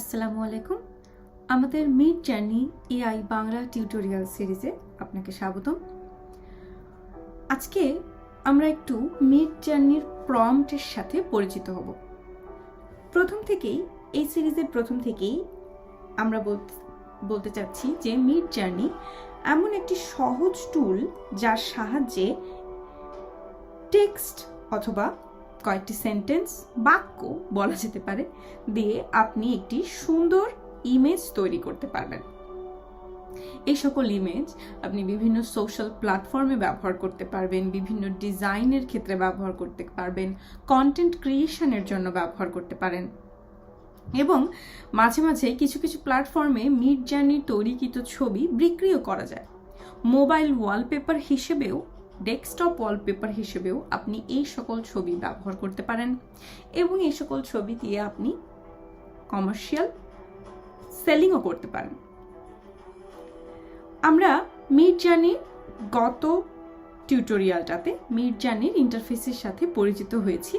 আসসালামু আলাইকুম। আমাদের mid journey AI Bangla tutorial সিরিজে আপনাকে স্বাগতম। আজকে আমরা একটু মিড জার্নির প্রম্পটের সাথে পরিচিত হব। এই সিরিজের প্রথম থেকেই আমরা বলতে চাচ্ছি যে মিড জার্নি এমন একটি সহজ টুল যার সাহায্যে টেক্সট অথবা কয়েকটি সেন্টেন্স বাক্য বলা যেতে পারে দিয়ে আপনি একটি সুন্দর ইমেজ তৈরি করতে পারবেন। এই সকল ইমেজ আপনি বিভিন্ন সোশ্যাল প্ল্যাটফর্মে ব্যবহার করতে পারবেন, বিভিন্ন ডিজাইনের ক্ষেত্রে ব্যবহার করতে পারবেন, কন্টেন্ট ক্রিয়েশনের জন্য ব্যবহার করতে পারেন এবং মাঝে মাঝে কিছু কিছু প্ল্যাটফর্মে মিড জার্নির তৈরিকৃত ছবি বিক্রিও করা যায়। মোবাইল ওয়ালপেপার হিসেবেও, ডেস্কটপ ওয়ালপেপার হিসেবেও আপনি এই সকল ছবি ব্যবহার করতে পারেন এবং এই সকল ছবি দিয়ে আপনি কমার্শিয়াল সেলিংও করতে পারেন। আমরা মিড জার্নির গত টিউটোরিয়ালটাতে মিড জার্নির ইন্টারফেসের সাথে পরিচিত হয়েছি।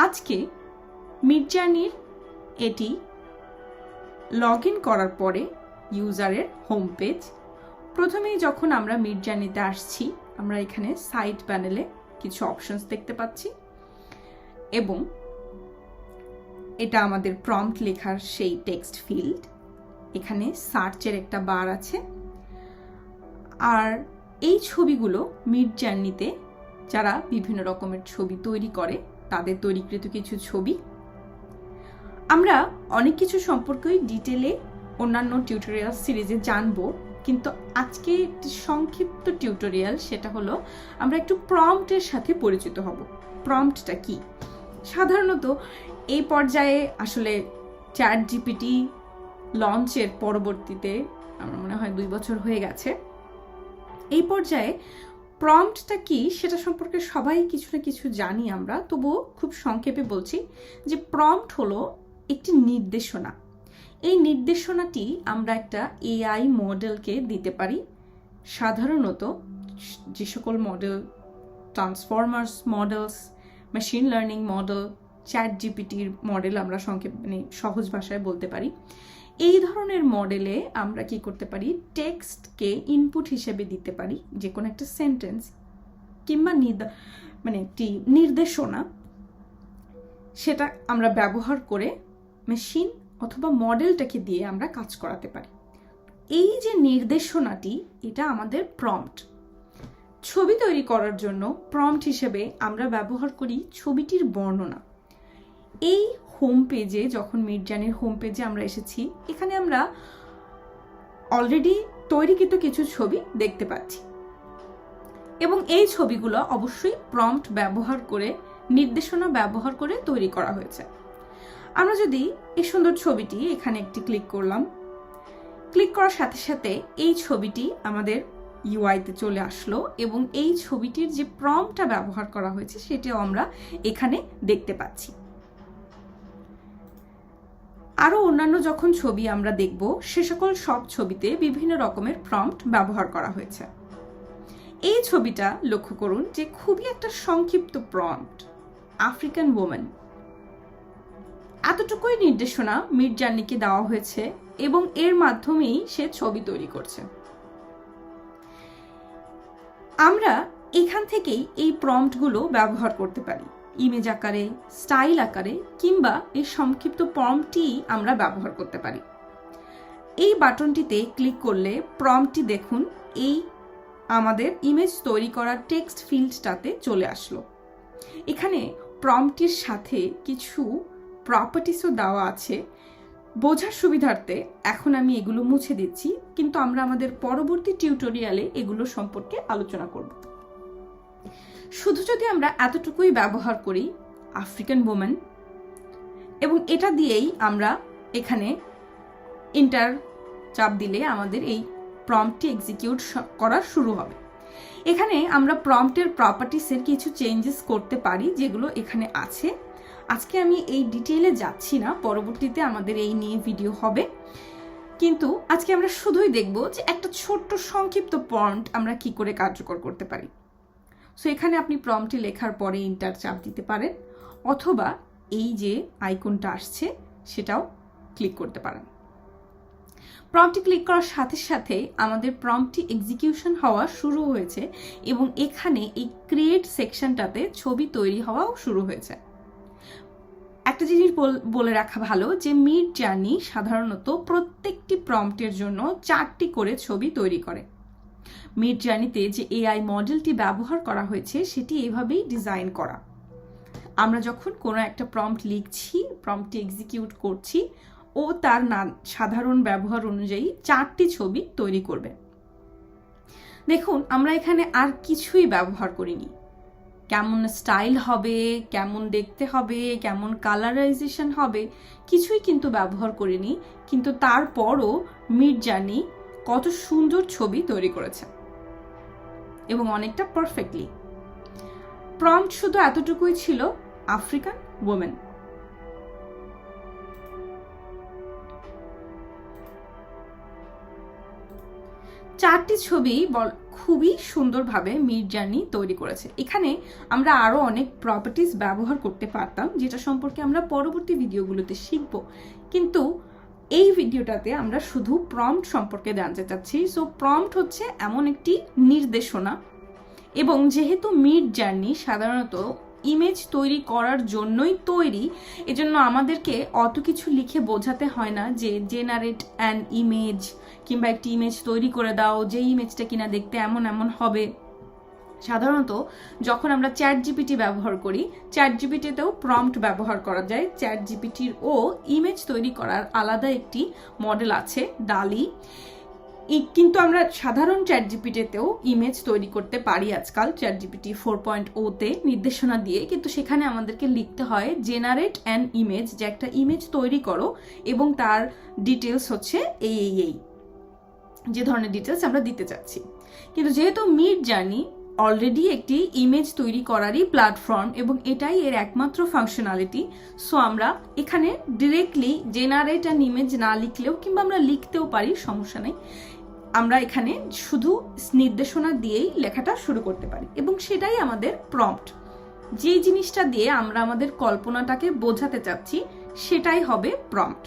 আজকে মিড জার্নির এটি লগ ইন করার পরে ইউজারের হোম পেজ। প্রথমেই যখন আমরা মিড জার্নিতে আসছি, আমরা এখানে সাইড প্যানেলে কিছু অপশনস দেখতে পাচ্ছি এবং এটা আমাদের প্রম্পট লেখার সেই টেক্সট ফিল্ড। এখানে সার্চের একটা বার আছে আর এই ছবিগুলো মিড জার্নিতে যারা বিভিন্ন রকমের ছবি তৈরি করে তাদের তৈরিকৃত কিছু ছবি। আমরা অনেক কিছু সম্পর্কেই ডিটেলে অন্যান্য টিউটোরিয়াল সিরিজে জানবো, কিন্তু আজকে একটি সংক্ষিপ্ত টিউটোরিয়াল, সেটা হলো আমরা একটু প্রম্পটের সাথে পরিচিত হব। প্রম্পটটা কি? সাধারণত এই পর্যায়ে আসলে চ্যাট জিপিটি লঞ্চের পরবর্তীতে আমার মনে হয় 2 বছর হয়ে গেছে, এই পর্যায়ে প্রম্পটটা কি সেটা সম্পর্কে সবাই কিছু না কিছু জানি আমরা, তবুও খুব সংক্ষেপে বলছি যে প্রম্পট হলো একটি নির্দেশনা। এই নির্দেশনাটি আমরা একটা এআই মডেলকে দিতে পারি। সাধারণত যে সকল model, transformers models, machine learning model, chat জিপিটির মডেল আমরা সংক্ষেপে সহজ ভাষায় বলতে পারি, এই ধরনের মডেলে আমরা কি করতে পারি, টেক্সটকে ইনপুট হিসেবে দিতে পারি, যে কোনো একটা সেন্টেন্স কিংবা একটি নির্দেশনা, সেটা আমরা ব্যবহার করে মেশিন অথবা মডেলটাকে দিয়ে আমরা কাজ করাতে পারি। এই যে নির্দেশনাটি, এটা আমাদের প্রম্পট। ছবি তৈরি করার জন্য প্রম্পট হিসেবে আমরা ব্যবহার করি ছবিটির বর্ণনা। এই হোম পেজে, যখন মিড জার্নির হোম পেজে আমরা এসেছি, এখানে আমরা অলরেডি তৈরিকৃত কিছু ছবি দেখতে পাচ্ছি এবং এই ছবিগুলো অবশ্যই প্রম্পট ব্যবহার করে, নির্দেশনা ব্যবহার করে তৈরি করা হয়েছে। আমরা যদি এই সুন্দর ছবিটি এখানে একটি ক্লিক করলাম, ক্লিক করার সাথে সাথে এই ছবিটি আমাদের ইউআইতে চলে আসলো এবং এই ছবিটির যে প্রম্পটটা ব্যবহার করা হয়েছে সেটাও আমরা এখানে দেখতে পাচ্ছি। আরো অন্যান্য যখন ছবি আমরা দেখব, সে সকল সব ছবিতে বিভিন্ন রকমের প্রম্পট ব্যবহার করা হয়েছে। এই ছবিটা লক্ষ্য করুন যে খুবই একটা সংক্ষিপ্ত প্রম্পট, আফ্রিকান ওম্যান। এতটুকুই নির্দেশনা মিড জার্নিকে দেওয়া হয়েছে এবং এর মাধ্যমেই সে ছবি তৈরি করছে। আমরা এখান থেকেই এই প্রম্পটগুলো ব্যবহার করতে পারি ইমেজ আকারে, স্টাইল আকারে, কিংবা এই সংক্ষিপ্ত প্রম্পটটি আমরা ব্যবহার করতে পারি। এই বাটনটিতে ক্লিক করলে প্রম্পটটি দেখুন এই আমাদের ইমেজ তৈরি করার টেক্সট ফিল্ডটাতে চলে আসলো। এখানে প্রম্পটটির সাথে কিছু প্রপার্টিসও দেওয়া আছে। বোঝার সুবিধার্থে এখন আমি এগুলো মুছে দিচ্ছি, কিন্তু আমরা আমাদের পরবর্তী টিউটোরিয়ালে এগুলো সম্পর্কে আলোচনা করব। শুধু যদি আমরা এতটুকুই ব্যবহার করি, আফ্রিকান ওম্যান, এবং এটা দিয়েই আমরা এখানে এন্টার চাপ দিলে আমাদের এই প্রম্পটটি এক্সিকিউট করা শুরু হবে। এখানে আমরা প্রম্পটের প্রপার্টিসের কিছু চেঞ্জেস করতে পারি, যেগুলো এখানে আছে। আজকে আমি এই ডিটেইলে যাচ্ছি না, পরবর্তীতে আমাদের এই নিয়ে ভিডিও হবে, কিন্তু আজকে আমরা শুধুই দেখব যে একটা ছোট্ট সংক্ষিপ্ত প্রম্পট আমরা কি করে কার্যকর করতে পারি। সো এখানে আপনি প্রম্পটটি লেখার পরে এন্টার চাপ দিতে পারেন, অথবা এই যে আইকনটা আসছে সেটাও ক্লিক করতে পারেন। প্রম্পটে ক্লিক করার সাথে সাথে আমাদের প্রম্পটটি এক্সিকিউশন হওয়া শুরু হয়েছে এবং এখানে এই ক্রিয়েট সেকশনটাতে ছবি তৈরি হওয়াও শুরু হয়েছে। একটা জিনিস বলে রাখা ভালো যে মিড জার্নি সাধারণত প্রত্যেকটি প্রম্পটের জন্য 4টি করে ছবি তৈরি করে। মিড জার্নিতে যে এআই মডেলটি ব্যবহার করা হয়েছে সেটি এভাবেই ডিজাইন করা। আমরা যখন কোনো একটা প্রম্পট লিখছি, প্রম্পটটি এক্সিকিউট করছি, ও তার সাধারণ ব্যবহার অনুযায়ী 4টি ছবি তৈরি করবে। দেখুন, আমরা এখানে আর কিছুই ব্যবহার করিনি। কেমন স্টাইল হবে, কেমন দেখতে হবে, কেমন কালারাইজেশন হবে, কিছুই কিন্তু ব্যবহার করিনি, কিন্তু তারপরও মিড জার্নি কত সুন্দর ছবি তৈরি করেছে এবং অনেকটা পারফেক্টলি। প্রম্পট শুধু এতটুকুই ছিল, আফ্রিকান ওমেন। চারটি ছবি খুবই সুন্দরভাবে মিড জার্নি তৈরি করেছে। এখানে আমরা আরো অনেক প্রপার্টিজ ব্যবহার করতে পারতাম, যেটা সম্পর্কে আমরা পরবর্তী ভিডিওগুলোতে শিখব, কিন্তু এই ভিডিওটাতে আমরা শুধু প্রম্পট সম্পর্কে জানতে চাচ্ছি। সো প্রম্পট হচ্ছে এমন একটি নির্দেশনা, এবং যেহেতু মিড জার্নি সাধারণত ইমেজ তৈরি করার জন্যই তৈরি, এজন্য আমাদেরকে অত কিছু লিখে বোঝাতে হয় না যে জেনারেট অ্যান ইমেজ কিংবা একটি ইমেজ তৈরি করে দাও যে ইমেজটা কিনা দেখতে এমন এমন হবে। সাধারণত যখন আমরা চ্যাট জিপিটি ব্যবহার করি, চ্যাট জিপিটিতেও প্রম্পট ব্যবহার করা যায়। চ্যাট জিপিটির ও ইমেজ তৈরি করার আলাদা একটি মডেল আছে, ডালি। কিন্তু আমরা সাধারণ চ্যাট জিপিটিতেও ইমেজ তৈরি করতে পারি আজকাল, চ্যাট জিপিটি 4.0-তে নির্দেশনা দিয়ে, কিন্তু সেখানে আমাদেরকে লিখতে হয় জেনারেট অ্যান ইমেজ, যে একটা ইমেজ তৈরি করো এবং তার ডিটেলস হচ্ছে এই যে ধরনের ডিটেলস আমরা দিতে চাচ্ছি। কিন্তু যেহেতু মিড জার্নি অলরেডি একটি ইমেজ তৈরি করারই প্ল্যাটফর্ম এবং এটাই এর একমাত্র ফাংশনালিটি, সো আমরা এখানে ডিরেক্টলি জেনারেট অ্যান ইমেজ না লিখলেও, কিংবা আমরা লিখতেও পারি, সমস্যা নেই, আমরা এখানে শুধু নির্দেশনা দিয়েই লেখাটা শুরু করতে পারি এবং সেটাই আমাদের প্রম্পট। যে জিনিসটা দিয়ে আমরা আমাদের কল্পনাটাকে বোঝাতে চাচ্ছি সেটাই হবে প্রম্পট।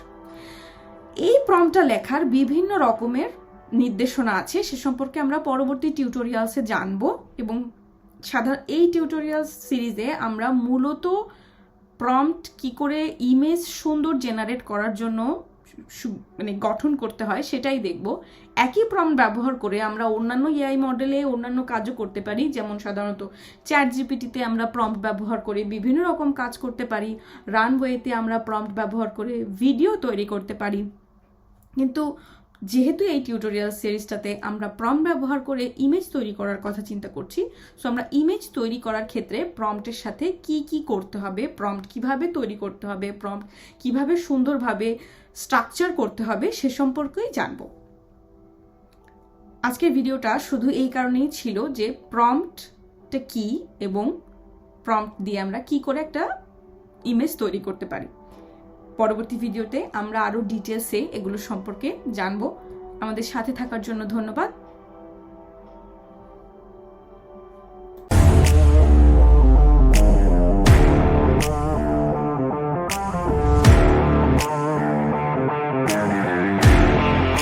এই প্রম্পটটা লেখার বিভিন্ন রকমের নির্দেশনা আছে, সে সম্পর্কে আমরা পরবর্তী টিউটোরিয়ালসে জানবো, এবং এই টিউটোরিয়াল সিরিজে আমরা মূলত প্রম্পট কি করে ইমেজ সুন্দর জেনারেট করার জন্য গঠন করতে হয় সেটাই দেখব। একই প্রম্পট ব্যবহার করে আমরা অন্যান্য এআই মডেলে অন্যান্য কাজও করতে পারি, যেমন সাধারণত চ্যাট জিপিটিতে আমরা প্রম্পট ব্যবহার করে বিভিন্ন রকম কাজ করতে পারি, রানওয়েতে আমরা প্রম্পট ব্যবহার করে ভিডিও তৈরি করতে পারি। কিন্তু যেহেতু এই টিউটোরিয়াল সিরিজটাতে আমরা প্রম্পট ব্যবহার করে ইমেজ তৈরি করার কথা চিন্তা করছি, সো আমরা ইমেজ তৈরি করার ক্ষেত্রে প্রম্পটের সাথে কি কি করতে হবে, প্রম্পট কিভাবে তৈরি করতে হবে, প্রম্পট কিভাবে সুন্দরভাবে স্ট্রাকচার করতে হবে সে সম্পর্কেই জানবো। আজকের ভিডিওটা শুধু এই কারণেই ছিল যে প্রম্পটটা কি এবং প্রম্পট দিয়ে আমরা কি করে একটা ইমেজ তৈরি করতে পারি। পরবর্তী ভিডিওতে আমরা আরো ডিটেলসে এগুলো সম্পর্কে জানবো। আমাদের সাথে থাকার জন্য ধন্যবাদ।